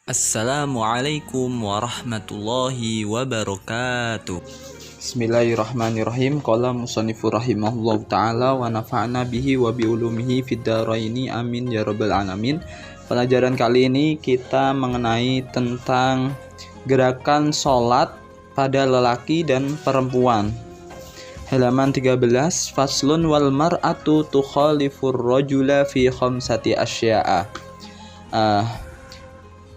Assalamualaikum warahmatullahi wabarakatuh. Bismillahirrahmanirrahim. Qala musannifur rahimahullahu ta'ala wa nafa'na bihi wa bi ulumihi fid dharaini amin ya rabbal alamin. Pelajaran kali ini kita mengenai tentang gerakan sholat pada lelaki dan perempuan. Halaman 13. Faslun wal mar'atu tukhalifur rajula fi khamsati asya'a.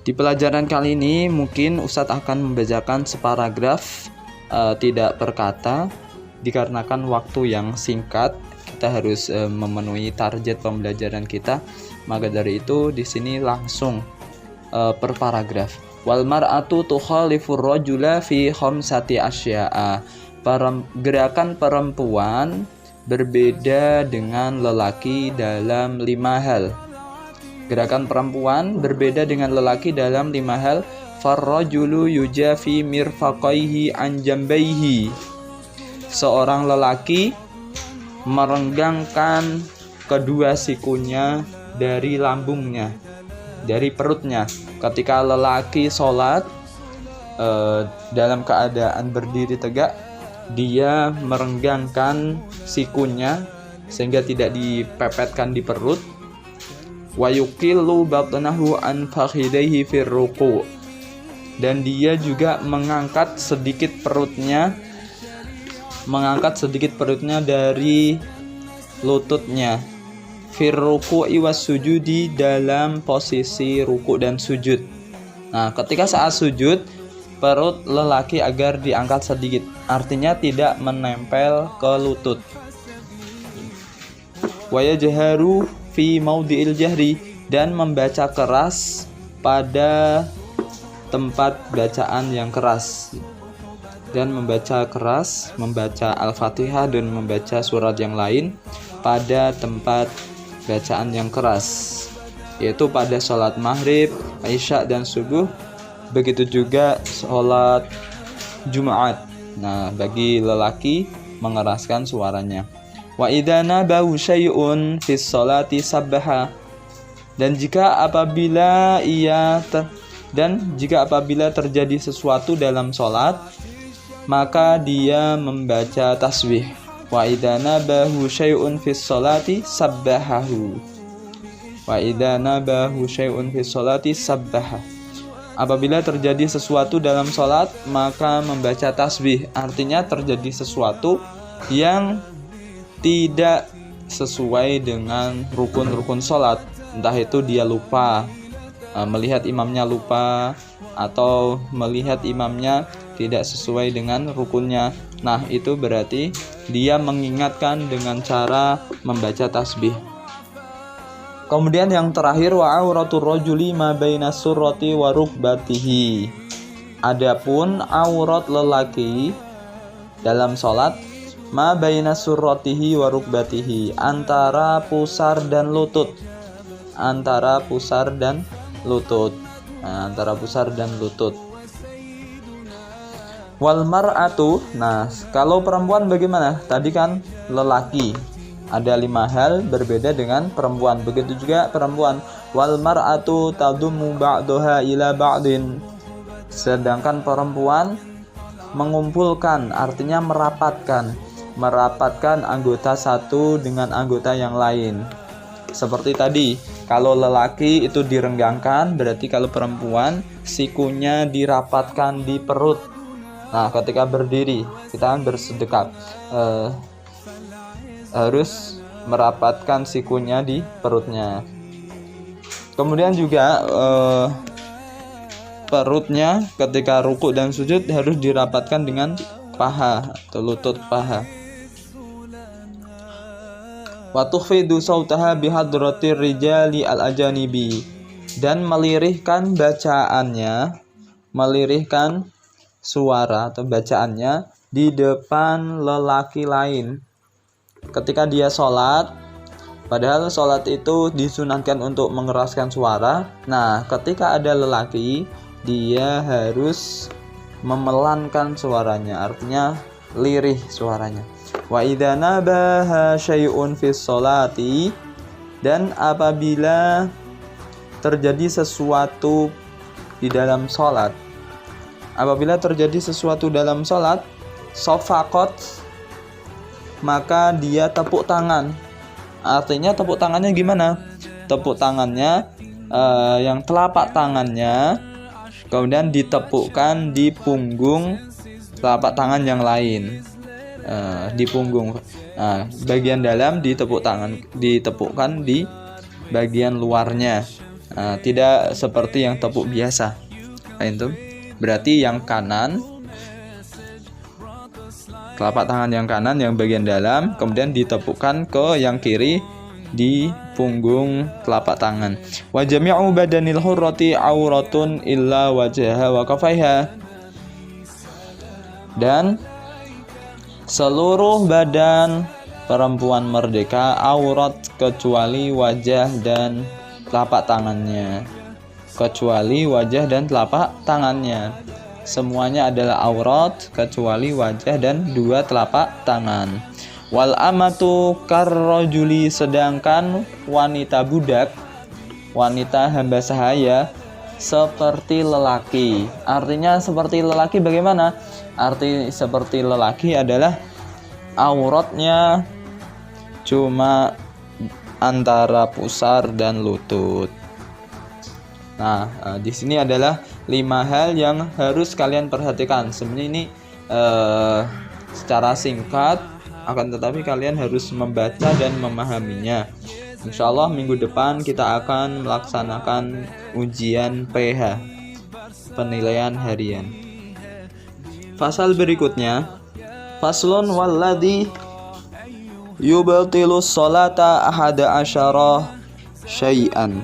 Di pelajaran kali ini mungkin Ustadz akan membacakan separagraf tidak per kata, dikarenakan waktu yang singkat kita harus memenuhi target pembelajaran kita. Maka dari itu di sini langsung per paragraf. Wal mar'atu tukhalifur rajula fi khamsati asya'a. Gerakan perempuan berbeda dengan lelaki dalam 5 hal. Gerakan perempuan berbeda dengan lelaki dalam 5 hal. Farrajulu yujafi mirfaqaihi an jambaihi. Seorang lelaki merenggangkan kedua sikunya dari lambungnya, dari perutnya. Ketika lelaki sholat dalam keadaan berdiri tegak, dia merenggangkan sikunya sehingga tidak dipepetkan di perut. Wa yuqillu batnahu an fakhidaihi fir ruku', dan dia juga mengangkat sedikit perutnya dari lututnya, fir ruku'i was sujudi, dalam posisi ruku dan sujud. Nah, ketika saat sujud, perut lelaki agar diangkat sedikit, artinya tidak menempel ke lutut. Wa yajharu fi maudhi'il jahri, dan membaca keras pada tempat bacaan yang keras, dan membaca Al-Fatihah dan membaca surat yang lain pada tempat bacaan yang keras, yaitu pada sholat maghrib, isya dan subuh, begitu juga sholat Jumat. Nah, bagi lelaki mengeraskan suaranya. Wa idza nabahu syai'un fis sholati sabbaha, dan jika apabila terjadi sesuatu dalam sholat, maka dia membaca tasbih. Wa idza nabahu syai'un fis sholati sabbahahu. Wa idza nabahu syai'un fis sholati sabbaha. Apabila terjadi sesuatu dalam sholat, maka membaca tasbih, artinya terjadi sesuatu yang tidak sesuai dengan rukun-rukun sholat, entah itu dia lupa, melihat imamnya lupa, atau melihat imamnya tidak sesuai dengan rukunnya. Nah, itu berarti dia mengingatkan dengan cara membaca tasbih. Kemudian yang terakhir, wa auratur rajuli ma baina surrati wa rukbatihi. Adapun aurat lelaki dalam sholat, ma baina surratihi wa rukbatihi, antara pusar dan lutut. Antara pusar dan lutut. Wal mar'atu, nah kalau perempuan bagaimana? Tadi kan lelaki, ada 5 hal berbeda dengan perempuan. Begitu juga perempuan. Wal mar'atu tadumu ba'daha ila ba'din. Sedangkan perempuan mengumpulkan, artinya merapatkan anggota satu dengan anggota yang lain. Seperti tadi, kalau lelaki itu direnggangkan, berarti kalau perempuan sikunya dirapatkan di perut. Nah, ketika berdiri kita kan bersedekap, harus merapatkan sikunya di perutnya. Kemudian juga perutnya ketika ruku dan sujud harus dirapatkan dengan paha atau lutut paha. Wa tukhfidu sautaha bihadratir rijali al-ajanibi, dan melirihkan suara atau bacaannya di depan lelaki lain ketika dia sholat. Padahal sholat itu disunahkan untuk mengeraskan suara. Nah, ketika ada lelaki, dia harus memelankan suaranya, artinya lirih suaranya. Wa idza nabaha syai'un fis sholati, dan apabila terjadi sesuatu di dalam sholat. Apabila terjadi sesuatu dalam sholat, sofakot, maka dia tepuk tangan. Artinya tepuk tangannya gimana? Tepuk tangannya yang telapak tangannya kemudian ditepukkan di punggung telapak tangan yang lain, di punggung. Bagian dalam ditepukkan di bagian luarnya, tidak seperti yang tepuk biasa. Itu berarti yang kanan, telapak tangan yang kanan yang bagian dalam kemudian ditepukkan ke yang kiri di punggung telapak tangan. Wa jami'u badanil hurrati auratun illa wajhaha wa kafaiha. Dan seluruh badan perempuan merdeka aurat kecuali wajah dan telapak tangannya. Kecuali wajah dan telapak tangannya. Semuanya adalah aurat kecuali wajah dan dua telapak tangan. Wal amatu karrojuli, sedangkan wanita budak, wanita hamba sahaya seperti lelaki. Artinya seperti lelaki bagaimana? Arti seperti lelaki adalah auratnya cuma antara pusar dan lutut. Nah, di sini adalah 5 hal yang harus kalian perhatikan. Sebenarnya ini secara singkat, akan tetapi kalian harus membaca dan memahaminya. Insya Allah minggu depan kita akan melaksanakan ujian PH, penilaian harian. Pasal berikutnya, faslun walladhi yubtilus sholata ahada asyara syai'an.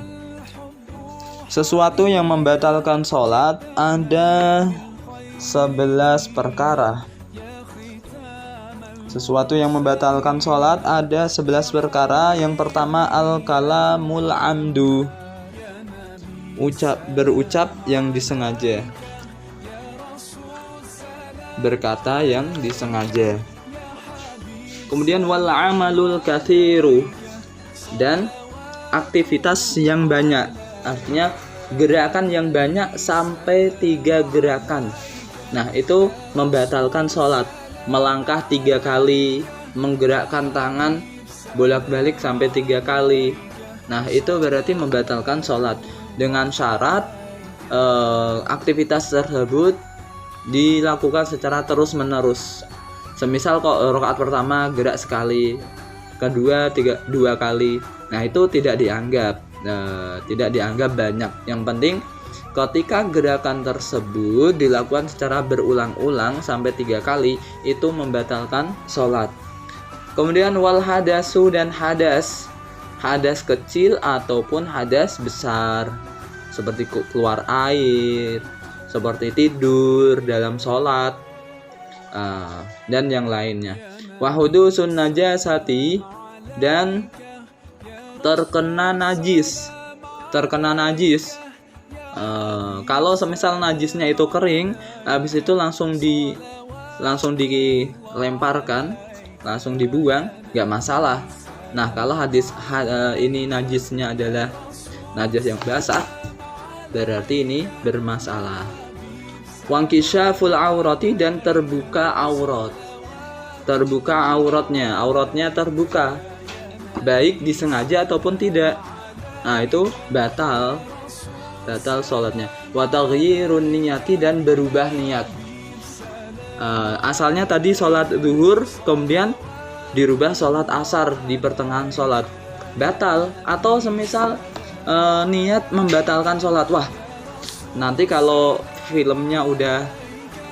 Sesuatu yang membatalkan sholat ada 11 perkara. Sesuatu yang membatalkan sholat ada 11 perkara. Yang pertama al-kalamul amdu, berucap yang disengaja, berkata yang disengaja. Kemudian wal amalul katsiru, dan aktivitas yang banyak. Artinya gerakan yang banyak sampai 3 gerakan. Nah, itu membatalkan sholat. Melangkah 3 kali, menggerakkan tangan bolak-balik sampai 3 kali. Nah, itu berarti membatalkan sholat. Dengan syarat aktivitas tersebut dilakukan secara terus-menerus. Semisal kok rakaat pertama gerak sekali, kedua 2 kali. Nah, itu tidak dianggap banyak. Yang penting ketika gerakan tersebut dilakukan secara berulang-ulang sampai 3 kali, itu membatalkan sholat. Kemudian wal hadasu, dan hadas kecil ataupun hadas besar, seperti keluar air, seperti tidur dalam sholat, dan yang lainnya. Wahudusun najasati, dan terkena najis. Kalau semisal najisnya itu kering, habis itu langsung dilemparkan, langsung dibuang, nggak masalah. Nah, kalau ini najisnya adalah najis yang basah, berarti ini bermasalah. Wangkisyaful aurati, dan terbuka auratnya terbuka, baik disengaja ataupun tidak. Nah, itu batal sholatnya. Wa taghyirun niyati, dan berubah niat. Asalnya tadi sholat zuhur, kemudian dirubah sholat asar di pertengahan sholat, batal. Atau semisal niat membatalkan sholat, wah nanti kalau filmnya udah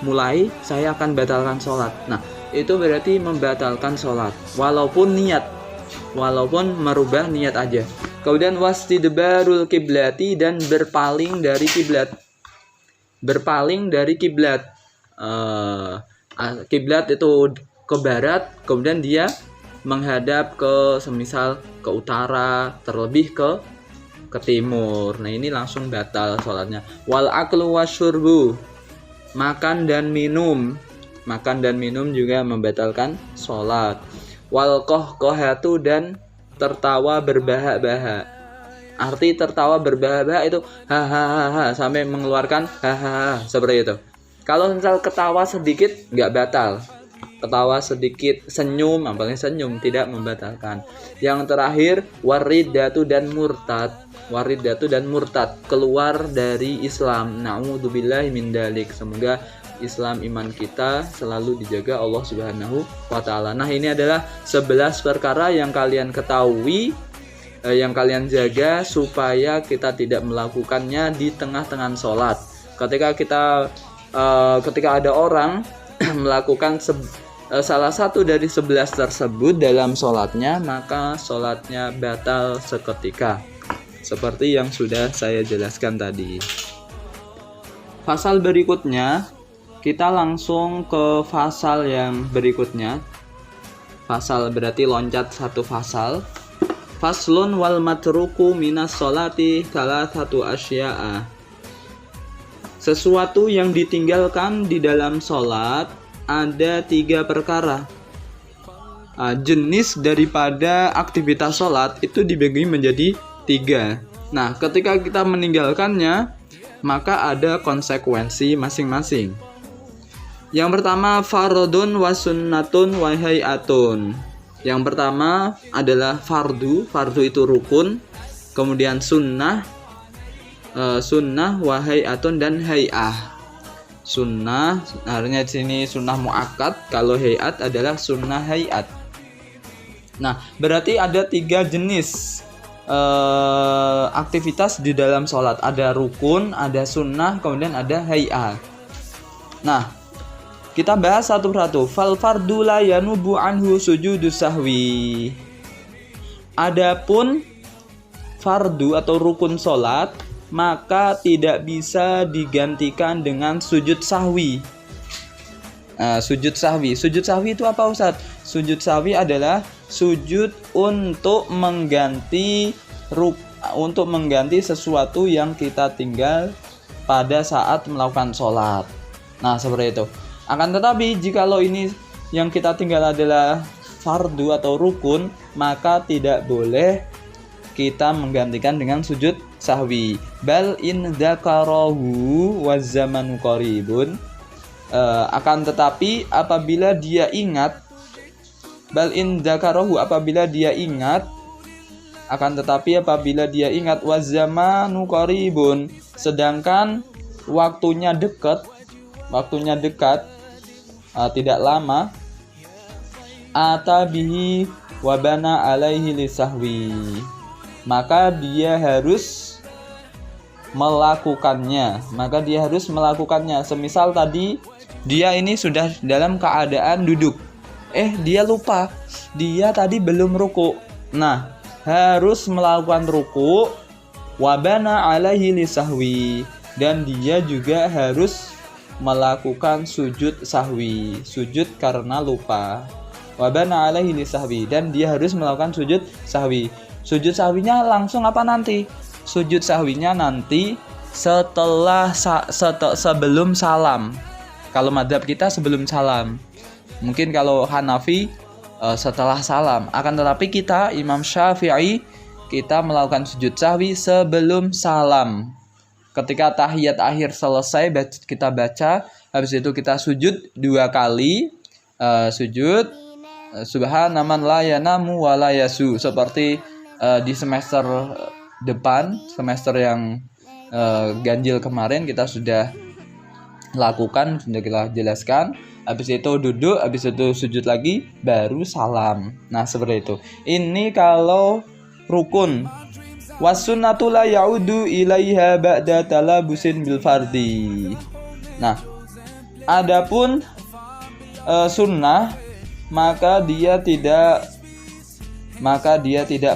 mulai saya akan batalkan sholat. Nah, itu berarti membatalkan sholat walaupun merubah niat aja. Kemudian wastidbarul kiblati, dan berpaling dari kiblat. Kiblat itu ke barat, kemudian dia menghadap ke semisal ke utara, terlebih ke timur. Nah, ini langsung batal sholatnya. Wal aklu wasyurbu, makan dan minum juga membatalkan sholat. Wal kohkohatu, dan tertawa berbahak-bahak. Arti tertawa berbahak-bahak itu hahaha sampai mengeluarkan hahaha seperti itu. Kalau misal ketawa sedikit nggak batal. Ketawa sedikit, senyum, apalagi senyum tidak membatalkan. Yang terakhir waridatu dan murtad. Waridatu dan murtad keluar dari Islam. Na'udzubillahi min dalik. Semoga Islam iman kita selalu dijaga Allah Subhanahu wa taala. Nah, ini adalah 11 perkara yang kalian ketahui, yang kalian jaga supaya kita tidak melakukannya di tengah-tengah sholat. Ketika ada orang melakukan salah satu dari 11 tersebut dalam sholatnya, maka sholatnya batal seketika. Seperti yang sudah saya jelaskan tadi. Pasal berikutnya, kita langsung ke pasal yang berikutnya. Pasal berarti loncat satu pasal. Faslun wal matruku minas sholati thalathatu asya'a. Sesuatu yang ditinggalkan di dalam sholat ada 3 perkara. Jenis daripada aktivitas sholat itu dibagi menjadi 3. Nah, ketika kita meninggalkannya, maka ada konsekuensi masing-masing. Yang pertama fardun wa sunnatun wa hay'atun. Yang pertama adalah fardu. Fardu itu rukun. Kemudian sunnah wa hay'atun dan hay'ah. Sunnah artinya di sini sunnah muakkad, kalau hay'at adalah sunnah hay'at. Nah, berarti ada 3 jenis aktivitas di dalam sholat. Ada rukun, ada sunnah, kemudian ada hay'ah. Nah, kita bahas satu persatu. Fal fardu la yanubu anhu sujudus sahwi. Adapun fardu atau rukun sholat, maka tidak bisa digantikan dengan sujud sahwi. Sujud sahwi itu apa, Ustaz? Sujud sahwi adalah sujud untuk mengganti sesuatu yang kita tinggal pada saat melakukan sholat. Nah, seperti itu. Akan tetapi jikalau ini yang kita tinggal adalah fardu atau rukun, maka tidak boleh kita menggantikan dengan sujud sahwi. Bal in dzakarahu wa zamanu qaribun. Akan tetapi apabila dia ingat, wa zamanu qaribun, sedangkan waktunya dekat, tidak lama, atabihi wabana alaihi lisahwi, maka dia harus melakukannya. Semisal tadi dia ini sudah dalam keadaan duduk, dia lupa, dia tadi belum ruku. Nah, harus melakukan ruku, wabana alaihi lisahwi, dan dia juga harus melakukan sujud sahwi, sujud karena lupa. Wabana alaihi lisahwi, dan dia harus melakukan sujud sahwi. Sujud sahwinya langsung apa nanti? Sujud sahwinya nanti sebelum salam. Kalau madhab kita sebelum salam. Mungkin kalau Hanafi setelah salam. Akan tetapi kita Imam Syafi'i, kita melakukan sujud sahwi sebelum salam. Ketika tahiyat akhir selesai, kita baca, habis itu kita sujud 2 kali. Sujud subhana man la yanamu wa la yasu, seperti di semester depan, semester yang ganjil kemarin kita sudah lakukan, sudah kita jelaskan. Habis itu duduk, habis itu sujud lagi, baru salam. Nah, seperti itu. Ini kalau rukun. Wasunnatu la ya'udu ilaiha ba'da talabusin bil fardi. Nah, adapun sunnah, maka dia tidak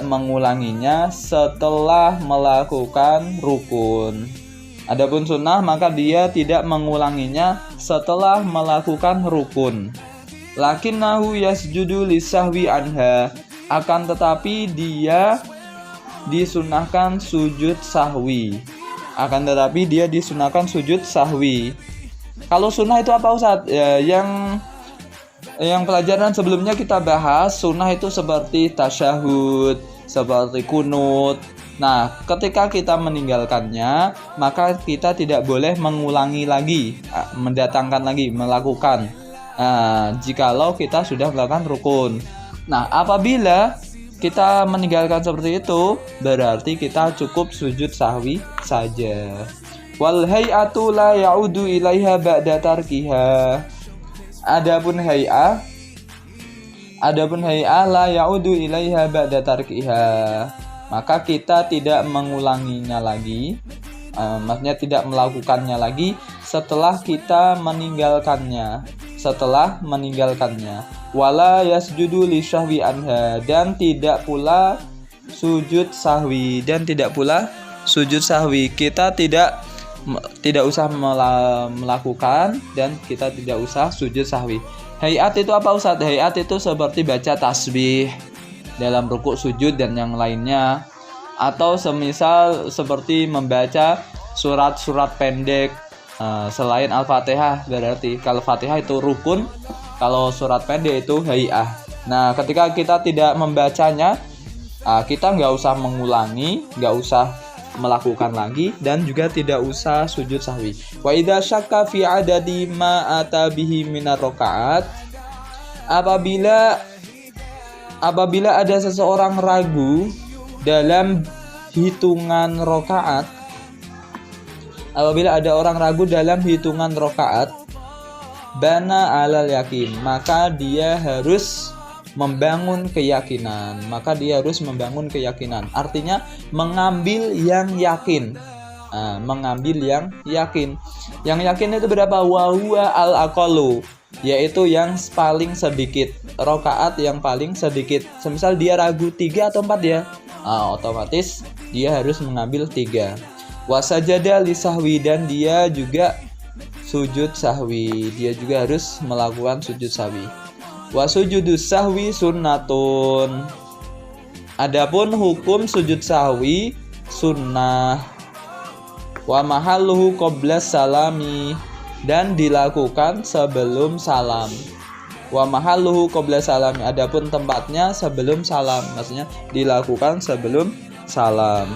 mengulanginya setelah melakukan rukun. Adapun sunnah, maka dia tidak mengulanginya setelah melakukan rukun. Lakinnahu yasjudu lisahwi anha, akan tetapi dia disunahkan sujud sahwi. Kalau sunnah itu apa, Ustaz? Yang pelajaran sebelumnya kita bahas, sunnah itu seperti tasyahud, seperti kunut. Nah, ketika kita meninggalkannya, maka kita tidak boleh mengulangi lagi, mendatangkan lagi, melakukan. Jikalau kita sudah melakukan rukun. Nah, apabila kita meninggalkan seperti itu, berarti kita cukup sujud sahwi saja. Wal hay'atu la ya'udu ilaiha ba'da tarkiha. Adapun hay'ah la ya'udu ilaiha ba'da tarkiha, maka kita tidak mengulanginya lagi, maksudnya tidak melakukannya lagi setelah kita meninggalkannya. Wala yasjudu li syahwi anha, dan tidak pula sujud sahwi. Kita tidak usah melakukan, dan kita tidak usah sujud sahwi. Hayat itu apa Ustaz? Hayat itu seperti baca tasbih dalam rukuk, sujud, dan yang lainnya. Atau semisal seperti membaca surat-surat pendek selain Al-Fatihah. Berarti kalau Fatihah itu rukun, kalau surat pendek itu hayat. Nah, ketika kita tidak membacanya, kita nggak usah mengulangi, nggak usah melakukan lagi, dan juga tidak usah sujud sahwi. Wa idza syakka fi adadi ma ata bihi minar rakaat, apabila ada seseorang ragu dalam hitungan rakaat, bana alal yakin, maka dia harus membangun keyakinan. Artinya mengambil yang yakin. Yang yakin itu berapa? Wa huwa al aqallu, yaitu yang paling sedikit. Rakaat yang paling sedikit. Semisal dia ragu 3 atau 4 ya, otomatis dia harus mengambil 3. Wa sajada li sahwi, dan dia juga sujud sahwi. Dia juga harus melakukan sujud sahwi. Wa sujudus sahwi sunnatun. Adapun hukum sujud sahwi sunnah. Wa mahalluhu qabla salami, dan dilakukan sebelum salam. Adapun tempatnya sebelum salam, maksudnya dilakukan sebelum salam.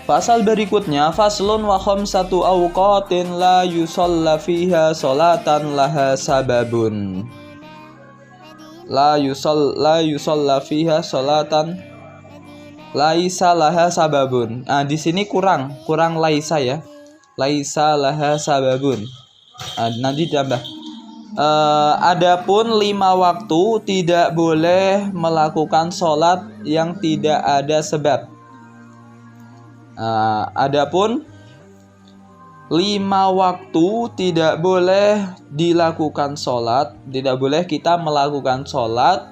Pasal berikutnya, faslun wa khamsatu awqatin la yusalla fiha sholatan laha sababun. La yusalla fiha sholatan laisa laha sababun. Di sini kurang laisa ya. Laisa laha sababun. Nanti ditambah. Adapun 5 waktu tidak boleh melakukan sholat yang tidak ada sebab. Adapun 5 waktu tidak boleh dilakukan sholat, tidak boleh kita melakukan sholat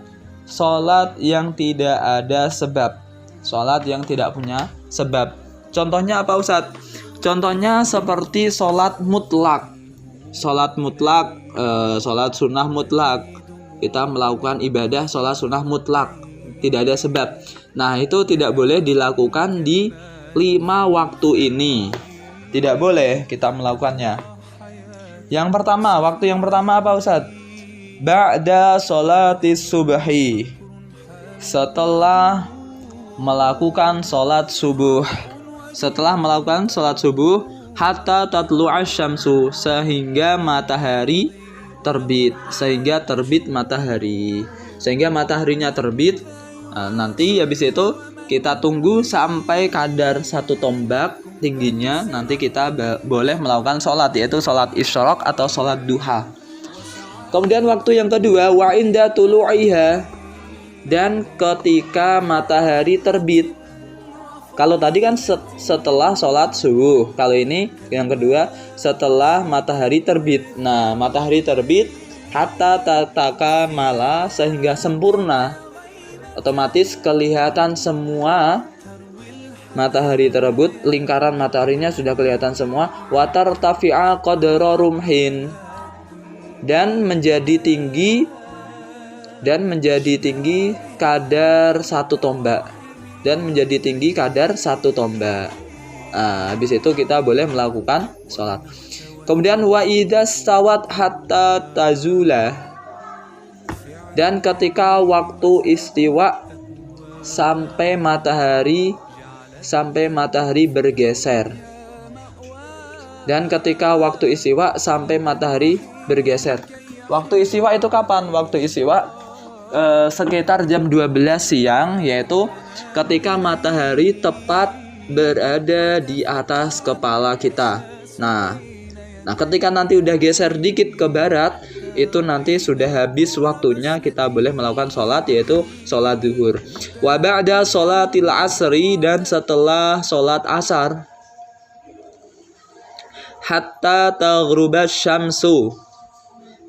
yang tidak ada sebab, sholat yang tidak punya sebab. Contohnya apa Ustadz? Contohnya seperti sholat mutlak, sholat sunnah mutlak. Kita melakukan ibadah sholat sunnah mutlak, tidak ada sebab. Nah, itu tidak boleh dilakukan di 5 waktu ini. Tidak boleh kita melakukannya. Waktu yang pertama apa Ustadz? Ba'da sholatis subhi, setelah melakukan sholat subuh. Hatta tatlu'asy syamsu, sehingga matahari terbit. Sehingga mataharinya terbit. Nanti habis itu kita tunggu sampai kadar 1 tombak tingginya, nanti kita boleh melakukan sholat, yaitu sholat isyraq atau sholat duha. Kemudian waktu yang kedua, wa inda tulu'iha, dan ketika matahari terbit. Kalau tadi kan setelah sholat subuh, kalau ini yang kedua setelah matahari terbit. Nah, matahari terbit hatta takamala, sehingga sempurna. Otomatis kelihatan semua matahari tersebut, lingkaran mataharinya sudah kelihatan semua. Watar tafi'a qadra rumhin, dan menjadi tinggi kadar 1 tombak. Habis itu kita boleh melakukan sholat. Kemudian wa idzas stawat hatta tazula, dan ketika waktu istiwa sampai matahari bergeser. Dan ketika waktu istiwa sampai matahari bergeser. Waktu istiwa itu kapan? Waktu istiwa sekitar jam 12 siang, yaitu ketika matahari tepat berada di atas kepala kita. Nah, ketika nanti udah geser dikit ke barat, itu nanti sudah habis waktunya kita boleh melakukan sholat, yaitu sholat zuhur. Wa ba'da sholatil asri, dan setelah sholat asar. Hatta taghrubasy syamsu,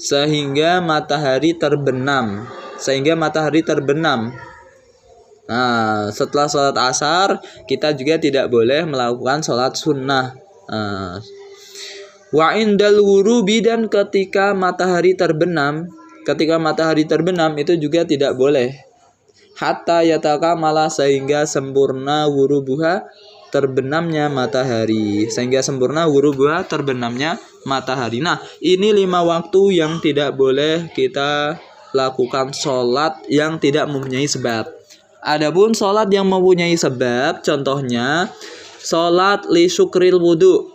sehingga matahari terbenam. Nah, setelah sholat asar kita juga tidak boleh melakukan sholat sunnah. Wa indal ghurubi, dan ketika matahari terbenam itu juga tidak boleh. Hatta yatakamala, sehingga sempurna ghurubuha, terbenamnya matahari. Nah, ini 5 waktu yang tidak boleh kita lakukan sholat yang tidak mempunyai sebab. Adapun sholat yang mempunyai sebab, contohnya sholat li syukril wudu,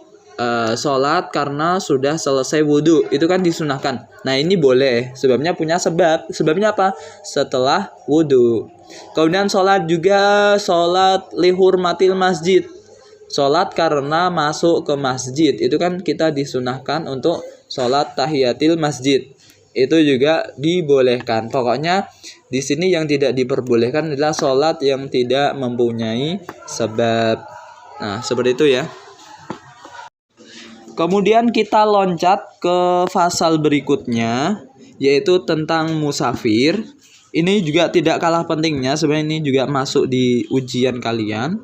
sholat karena sudah selesai wudu, itu kan disunahkan. Nah, ini boleh, sebabnya punya sebab. Sebabnya apa? Setelah wudu. Kemudian sholat juga sholat li hurmatil masjid, sholat karena masuk ke masjid, itu kan kita disunahkan untuk sholat tahiyatil masjid, itu juga dibolehkan. Pokoknya di sini yang tidak diperbolehkan adalah sholat yang tidak mempunyai sebab. Nah, seperti itu ya. Kemudian kita loncat ke fasal berikutnya, yaitu tentang musafir. Ini juga tidak kalah pentingnya, sebenarnya ini juga masuk di ujian kalian.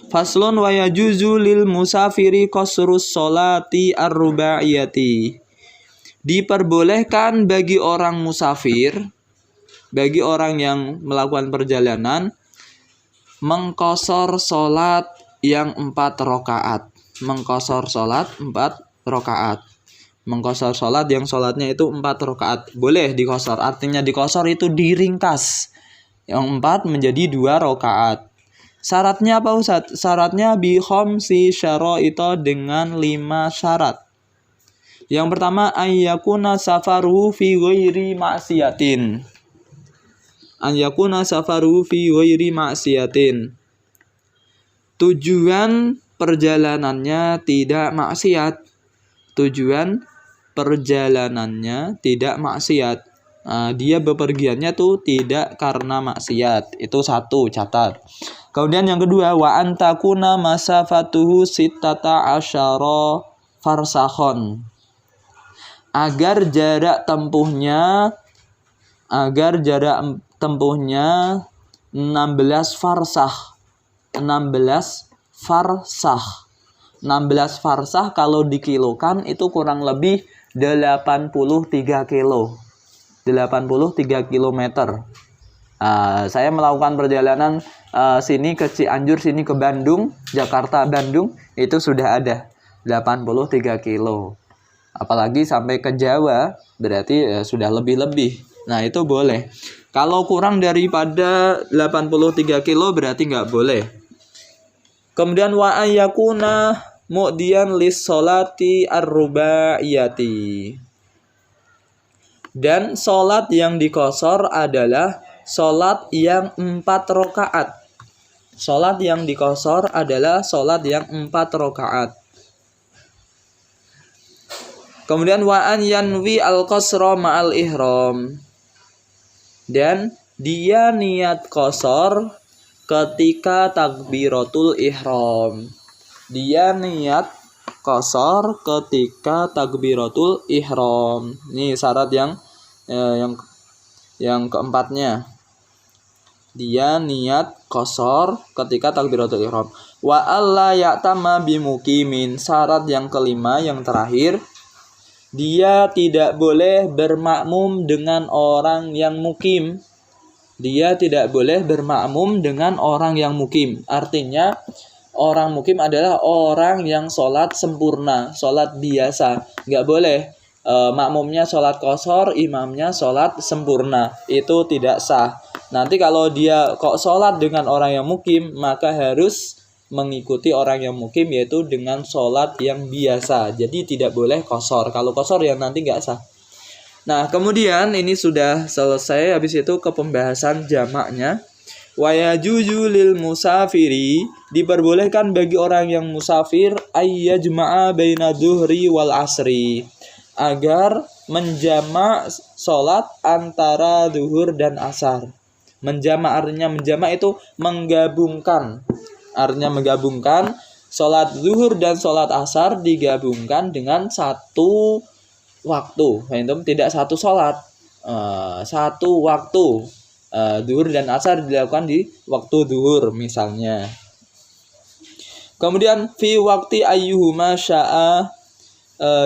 Faslun wa yajuzu lil musafiri qasrus sholati ar-rubaiyati. Diperbolehkan bagi orang musafir, bagi orang yang melakukan perjalanan, mengqasar sholat yang 4 rakaat. Mengqasar sholat 4 rakaat. Mengqasar sholat yang sholatnya itu 4 rakaat. Boleh diqasar, artinya diqasar itu diringkas. Yang 4 menjadi 2 rakaat. Syaratnya apa Ustaz? Syaratnya bi khamsi syara'ita, dengan 5 syarat. Yang pertama, ayyakuna safaruhu fi ghairi ma'siyatin. Tujuan perjalanannya tidak maksiat. Dia bepergiannya tuh tidak karena maksiat. Itu 1, catat. Kemudian yang kedua, wa antakuna masafatuhu sittata asyara farsakhon. Agar jarak tempuhnya 16 farsah. 16 farsah kalau dikilokan itu kurang lebih 83 kilo. 83 kilometer. Saya melakukan perjalanan sini ke Cianjur, sini ke Bandung, Jakarta, Bandung, itu sudah ada 83 kilo. Apalagi sampai ke Jawa, berarti sudah lebih-lebih. Nah, itu boleh. Kalau kurang daripada 83 kilo berarti nggak boleh. Kemudian wa ayyakuna mu'diyan lis sholati ar-rubaiyati. Dan sholat yang diqasar adalah sholat yang 4 rakaat. Sholat yang diqasar adalah sholat yang 4 rakaat. Kemudian wa an yanwi al-qasra ma'al ihram. Dan dia niat qasar ketika takbiratul ihram. Dia niat qasar ketika takbiratul ihram. Ini syarat yang keempatnya. Dia niat qasar ketika takbiratul ihram. Wa alla ya'tamma bimuqimin. Syarat yang kelima, yang terakhir, dia tidak boleh bermakmum dengan orang yang mukim. Dia tidak boleh bermakmum dengan orang yang mukim. Artinya orang mukim adalah orang yang sholat sempurna, sholat biasa. Nggak boleh makmumnya sholat qasar, imamnya sholat sempurna. Itu tidak sah. Nanti kalau dia kok sholat dengan orang yang mukim, maka harus mengikuti orang yang mukim, yaitu dengan sholat yang biasa. Jadi tidak boleh qashar. Kalau qashar ya nanti nggak sah. Nah, kemudian ini sudah selesai. Habis itu ke pembahasan jamaknya. Wa yajuzu lil musafiri, diperbolehkan bagi orang yang musafir ayyajma'a baina dhuhri wal asri, agar menjamak sholat antara zuhur dan asar. Menjamak artinya itu menggabungkan. Artinya menggabungkan sholat zuhur dan sholat asar digabungkan dengan satu waktu. Itu tidak satu sholat, satu waktu. Zuhur dan asar dilakukan di waktu zuhur misalnya. Kemudian fi waqti ayyuhuma sya'a,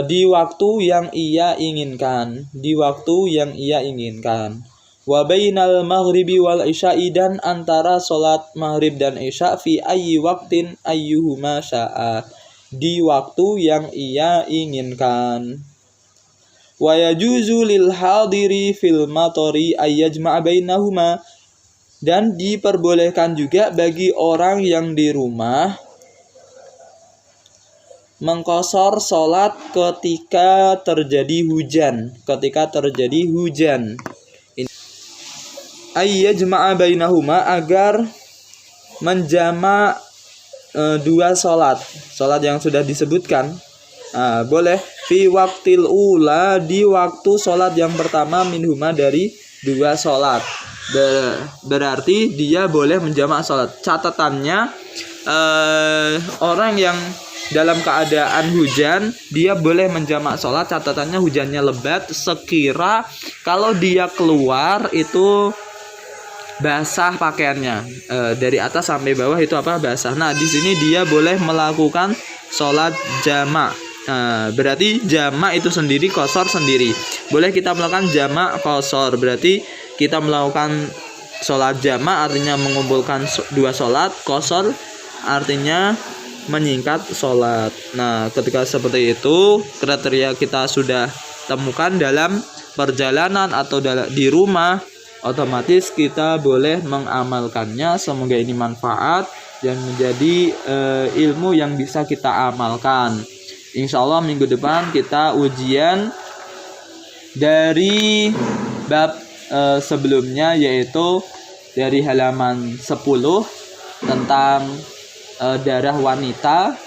di waktu yang ia inginkan, di waktu yang ia inginkan. Wa bainal maghribi wal isya'i, dan antara sholat maghrib dan isya fi ayyi waqtin ayyuhuma sya'a, di waktu yang ia inginkan. Wa yajuzu lil hadiri fil matori ayyajma'a bainahuma, dan diperbolehkan juga bagi orang yang di rumah mengqashar sholat ketika terjadi hujan, ayyajma'a bainahuma, agar menjamak dua sholat yang sudah disebutkan. Boleh fi waqtil ula, di waktu sholat yang pertama, minhuma, dari dua sholat. Berarti dia boleh menjamak sholat. Catatannya, orang yang dalam keadaan hujan dia boleh menjamak sholat. Catatannya hujannya lebat, sekira kalau dia keluar itu basah pakaiannya, dari atas sampai bawah itu basah. Nah, di sini dia boleh melakukan sholat jamak. Berarti jamak itu sendiri, qashar sendiri. Boleh kita melakukan jamak qashar, berarti kita melakukan sholat jamak artinya mengumpulkan dua sholat, qashar artinya menyingkat sholat. Nah, ketika seperti itu, kriteria kita sudah temukan dalam perjalanan atau di rumah, otomatis kita boleh mengamalkannya. Semoga ini manfaat dan menjadi ilmu yang bisa kita amalkan. Insya Allah minggu depan kita ujian dari bab sebelumnya, yaitu dari halaman 10 tentang darah wanita.